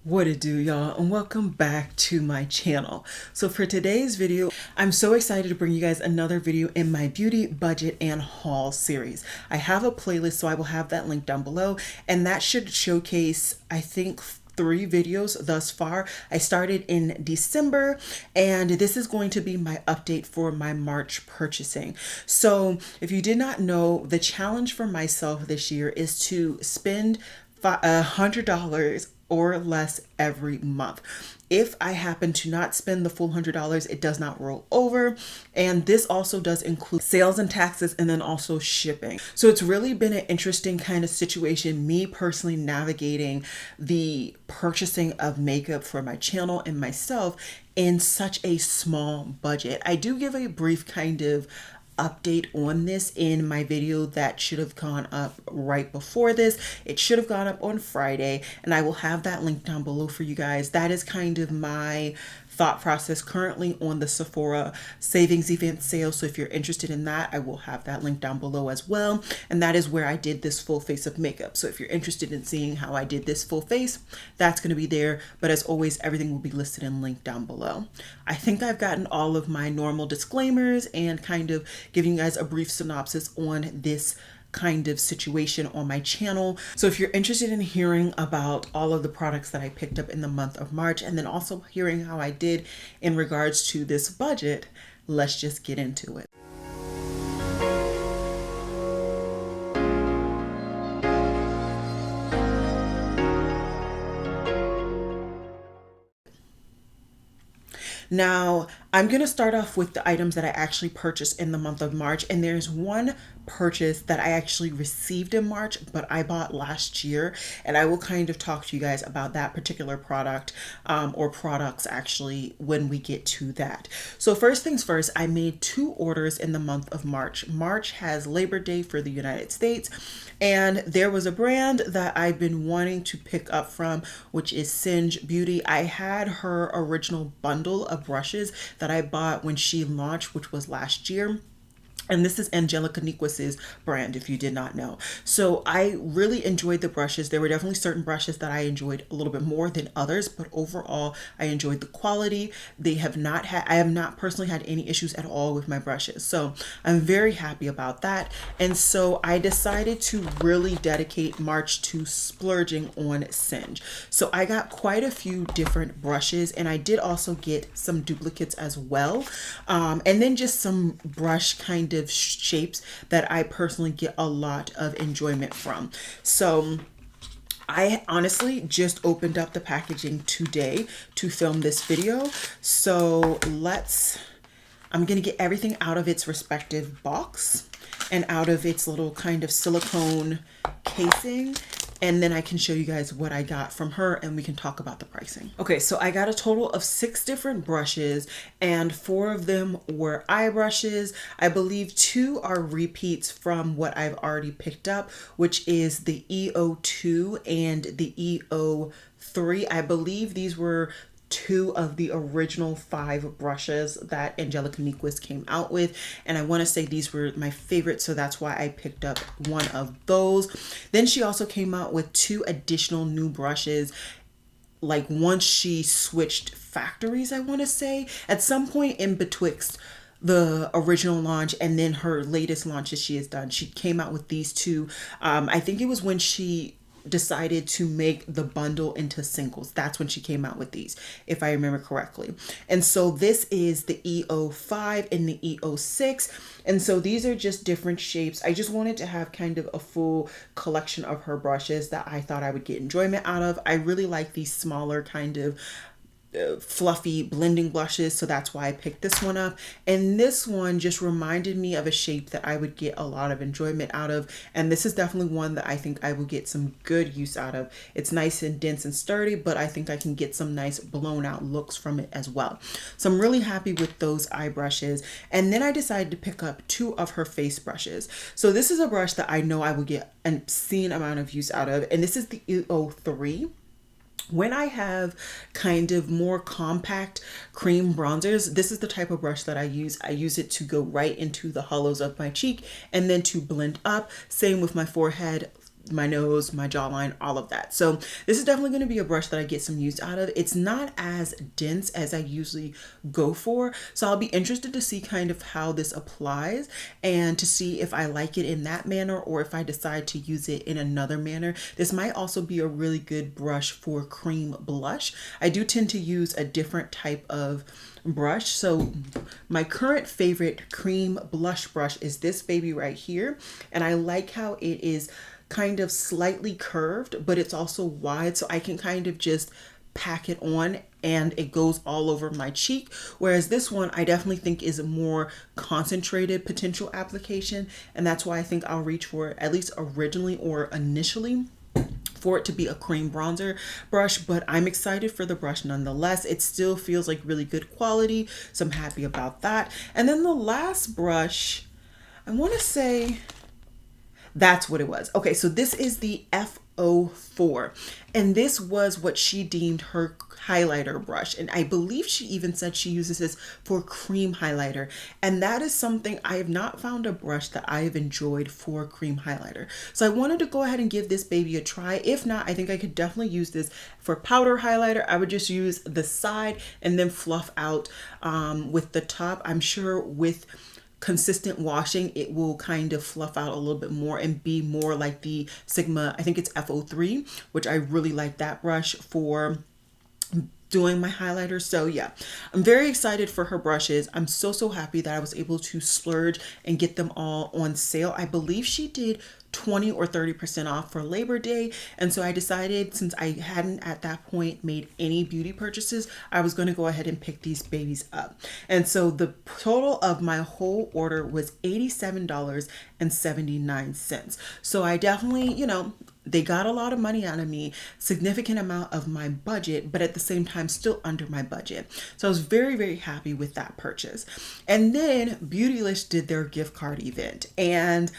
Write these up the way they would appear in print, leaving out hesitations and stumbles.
What it do, y'all, and welcome back to my channel. So for today's video, I'm so excited to bring you guys another video in my beauty budget and haul series. I have a playlist, so I will have that link down below, and that should showcase, I think, 3 videos thus far. I started in December, and this is going to be my update for my March purchasing. So if you did not know, the challenge for myself this year is to spend $100 or less every month. If I happen to not spend the full $100, it does not roll over. And this also does include sales and taxes, and then also shipping. So it's really been an interesting kind of situation, me personally navigating the purchasing of makeup for my channel and myself in such a small budget. I do give a brief kind of update on this in my video that should have gone up right before this. It should have gone up on Friday, and I will have that link down below for you guys. That is kind of my thought process currently on the Sephora savings event sale. So if you're interested in that, I will have that link down below as well. And that is where I did this full face of makeup. So if you're interested in seeing how I did this full face, that's going to be there. But as always, everything will be listed and linked down below. I think I've gotten all of my normal disclaimers and kind of giving you guys a brief synopsis on this kind of situation on my channel. So if you're interested in hearing about all of the products that I picked up in the month of March, and then also hearing how I did in regards to this budget, let's just get into it. Now, I'm going to start off with the items that I actually purchased in the month of March. And there's one purchase that I actually received in March, but I bought last year. And I will kind of talk to you guys about that particular product or products actually when we get to that. So first things first, I made 2 orders in the month of March. March has Labor Day for the United States. And there was a brand that I've been wanting to pick up from, which is Singe Beauty. I had her original bundle of brushes that I bought when she launched, which was last year. And this is Angelica Niquis's brand, if you did not know. So I really enjoyed the brushes. There were definitely certain brushes that I enjoyed a little bit more than others, but overall, I enjoyed the quality. I have not personally had any issues at all with my brushes. So I'm very happy about that. And so I decided to really dedicate March to splurging on Singe. So I got quite a few different brushes, and I did also get some duplicates as well. And then just some brush kind of shapes that I personally get a lot of enjoyment from. So I honestly just opened up the packaging today to film this video. So I'm gonna get everything out of its respective box and out of its little kind of silicone casing. And then I can show you guys what I got from her, and we can talk about the pricing. Okay, so I got a total of 6 different brushes, and 4 of them were eye brushes. I believe 2 are repeats from what I've already picked up, which is the EO2 and the EO3. I believe these were 2 of the original 5 brushes that Angelica Niquis came out with, and I want to say these were my favorites, so that's why I picked up one of those. Then she also came out with 2 additional new brushes, like once she switched factories, I want to say, at some point in betwixt the original launch and then her latest launches she has done. She came out with these 2. I think it was when she decided to make the bundle into singles. That's when she came out with these, if I remember correctly. And so this is the EO5 and the EO6. And so these are just different shapes. I just wanted to have kind of a full collection of her brushes that I thought I would get enjoyment out of. I really like these smaller kind of fluffy blending blushes, so that's why I picked this one up. And this one just reminded me of a shape that I would get a lot of enjoyment out of, and this is definitely one that I think I will get some good use out of. It's nice and dense and sturdy, but I think I can get some nice blown out looks from it as well. So I'm really happy with those eye brushes. And then I decided to pick up 2 of her face brushes. So this is a brush that I know I will get an obscene amount of use out of, and this is the EO3. When I have kind of more compact cream bronzers, this is the type of brush that I use. I use it to go right into the hollows of my cheek and then to blend up. Same with my forehead, my nose, my jawline, all of that. So this is definitely going to be a brush that I get some use out of. It's not as dense as I usually go for. So I'll be interested to see kind of how this applies and to see if I like it in that manner or if I decide to use it in another manner. This might also be a really good brush for cream blush. I do tend to use a different type of brush. So my current favorite cream blush brush is this baby right here. And I like how it is kind of slightly curved, but it's also wide, so I can kind of just pack it on and it goes all over my cheek. Whereas this one I definitely think is a more concentrated potential application, and that's why I think I'll reach for it, at least originally or initially, for it to be a cream bronzer brush. But I'm excited for the brush nonetheless. It still feels like really good quality, so I'm happy about that. And then the last brush, I want to say that's what it was. Okay, so this is the F04, and this was what she deemed her highlighter brush, and I believe she even said she uses this for cream highlighter, and that is something I have not found a brush that I have enjoyed for cream highlighter. So I wanted to go ahead and give this baby a try. If not, I think I could definitely use this for powder highlighter. I would just use the side and then fluff out with the top. I'm sure with consistent washing it will kind of fluff out a little bit more and be more like the Sigma, I think it's F03, which I really like that brush for doing my highlighter. So yeah, I'm very excited for her brushes. I'm so happy that I was able to splurge and get them all on sale. I believe she did 20 or 30% off for Labor Day. And so I decided, since I hadn't at that point made any beauty purchases, I was going to go ahead and pick these babies up. And so the total of my whole order was $87.79. So I definitely, you know, they got a lot of money out of me, significant amount of my budget, but at the same time still under my budget. So I was very happy with that purchase. And then Beautylish did their gift card event, and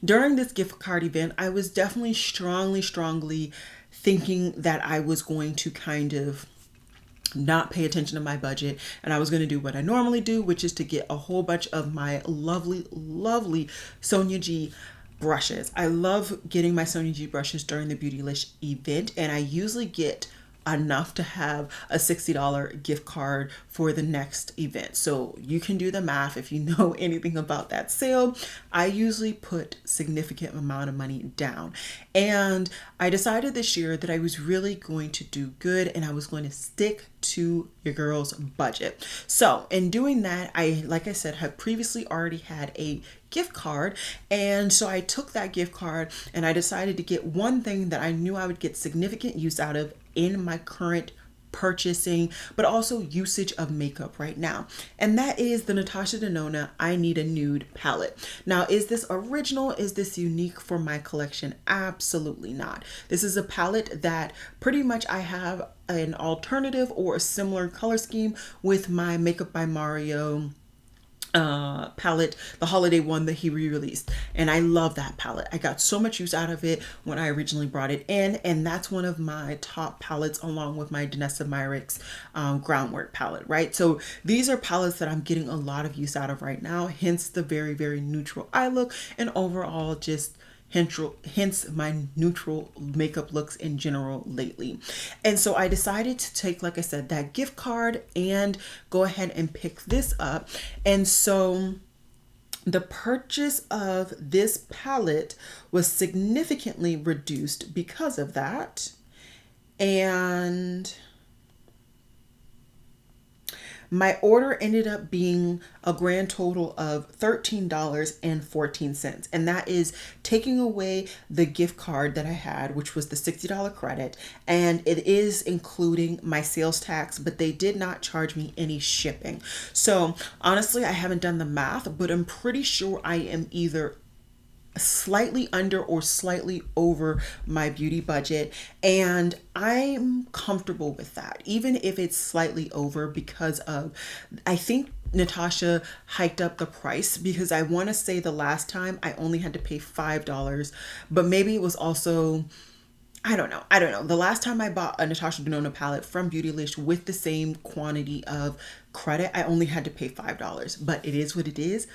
during this gift card event, I was definitely strongly thinking that I was going to kind of not pay attention to my budget, and I was going to do what I normally do, which is to get a whole bunch of my lovely Sonia G brushes. I love getting my Sonia G brushes during the Beautylish event, and I usually get enough to have a $60 gift card for the next event. So you can do the math if you know anything about that sale. I usually put significant amount of money down, and I decided this year that I was really going to do good and I was going to stick to your girl's budget. So in doing that, I, like I said, had previously already had a gift card, and so I took that gift card and I decided to get one thing that I knew I would get significant use out of in my current purchasing, but also usage of makeup right now. And that is the Natasha Denona I Need a Nude palette. Now, is this original? Is this unique for my collection? Absolutely not. This is a palette that pretty much I have an alternative or a similar color scheme with my Makeup by Mario palette, the holiday one that he re-released, and I love that palette. I got so much use out of it when I originally brought it in, and that's one of my top palettes along with my Danessa Myricks Groundwork palette, right? So these are palettes that I'm getting a lot of use out of right now, hence the very neutral eye look, and overall just hence my neutral makeup looks in general lately. And so I decided to take, like I said, that gift card and go ahead and pick this up. And so the purchase of this palette was significantly reduced because of that. And my order ended up being a grand total of $13.14. And that is taking away the gift card that I had, which was the $60 credit. And it is including my sales tax, but they did not charge me any shipping. So honestly, I haven't done the math, but I'm pretty sure I am either slightly under or slightly over my beauty budget, and I'm comfortable with that, even if it's slightly over, because of, I think Natasha hiked up the price, because I want to say the last time I only had to pay $5, but maybe it was also, I don't know. The last time I bought a Natasha Denona palette from Beautylish with the same quantity of credit, I only had to pay $5, but it is what it is.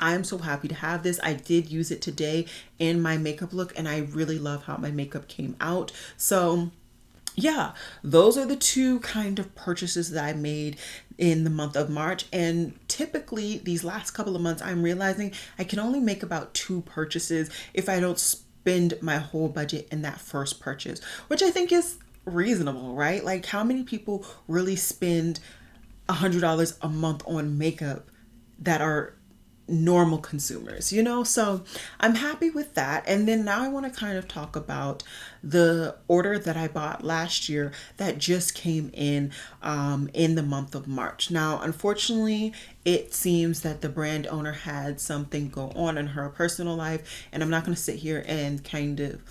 I'm so happy to have this. I did use it today in my makeup look, and I really love how my makeup came out. So yeah, those are the two kind of purchases that I made in the month of March. And typically these last couple of months, I'm realizing I can only make about 2 purchases if I don't spend my whole budget in that first purchase, which I think is reasonable, right? Like, how many people really spend $100 a month on makeup that are normal consumers, you know? So I'm happy with that. And then now I want to kind of talk about the order that I bought last year that just came in the month of March. Now, unfortunately, it seems that the brand owner had something go on in her personal life, and I'm not going to sit here and kind of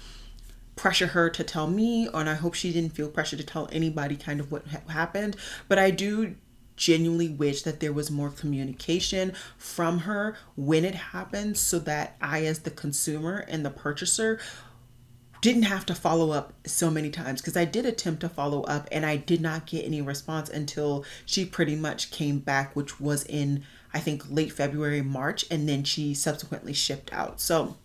pressure her to tell me, and I hope she didn't feel pressure to tell anybody kind of what happened, but I do genuinely wish that there was more communication from her when it happened, so that I, as the consumer and the purchaser, didn't have to follow up so many times, because I did attempt to follow up and I did not get any response until she pretty much came back, which was in, I think, late February, March, and then she subsequently shipped out. So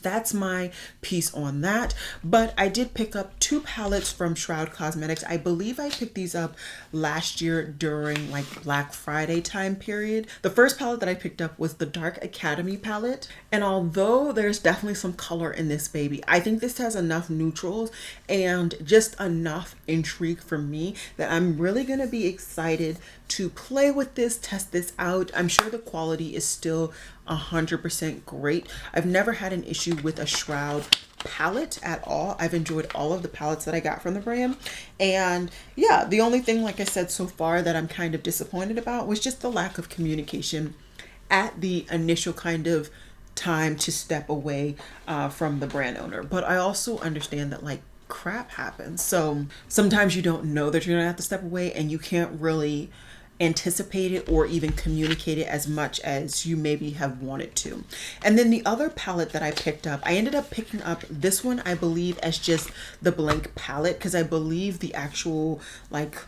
that's my piece on that. But I did pick up 2 palettes from Shroud Cosmetics. I believe I picked these up last year during like Black Friday time period. The first palette that I picked up was the Dark Academy palette. And although there's definitely some color in this baby, I think this has enough neutrals and just enough intrigue for me that I'm really going to be excited to play with this, test this out. I'm sure the quality is still 100% great. I've never had an issue with a Shroud palette at all. I've enjoyed all of the palettes that I got from the brand. And yeah, the only thing, like I said so far, that I'm kind of disappointed about was just the lack of communication at the initial kind of time to step away from the brand owner. But I also understand that, like, crap happens. So sometimes you don't know that you're gonna have to step away, and you can't really anticipate it or even communicate it as much as you maybe have wanted to. And then the other palette that I picked up, I ended up picking up this one, I believe, as just the blank palette, because I believe the actual like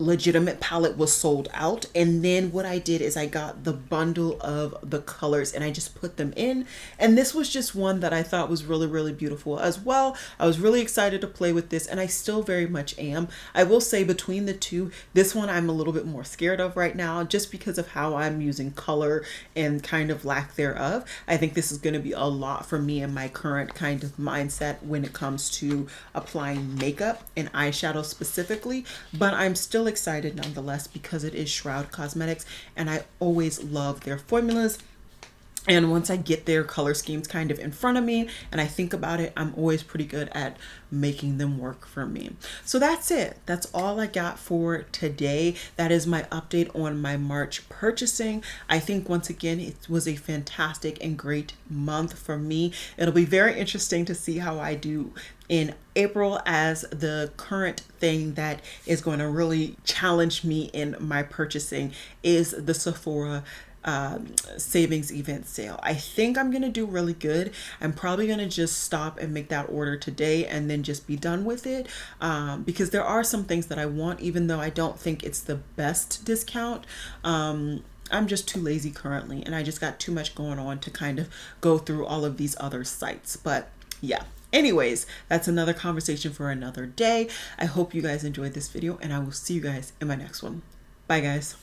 legitimate palette was sold out. And then what I did is I got the bundle of the colors and I just put them in, and this was just one that I thought was really, really beautiful as well. I was really excited to play with this, and I still very much am. I will say, between the two, this one I'm a little bit more scared of right now, just because of how I'm using color and kind of lack thereof. I think this is going to be a lot for me and my current kind of mindset when it comes to applying makeup and eyeshadow specifically, but I'm still excited nonetheless because it is Shroud Cosmetics and I always love their formulas. And once I get their color schemes kind of in front of me and I think about it, I'm always pretty good at making them work for me. So that's it. That's all I got for today. That is my update on my March purchasing. I think once again, it was a fantastic and great month for me. It'll be very interesting to see how I do in April, as the current thing that is going to really challenge me in my purchasing is the Sephora savings event sale. I think I'm gonna do really good. I'm probably gonna just stop and make that order today and then just be done with it, because there are some things that I want, even though I don't think it's the best discount. I'm just too lazy currently, and I just got too much going on to kind of go through all of these other sites. But yeah, anyways, that's another conversation for another day. I hope you guys enjoyed this video, and I will see you guys in my next one. Bye guys.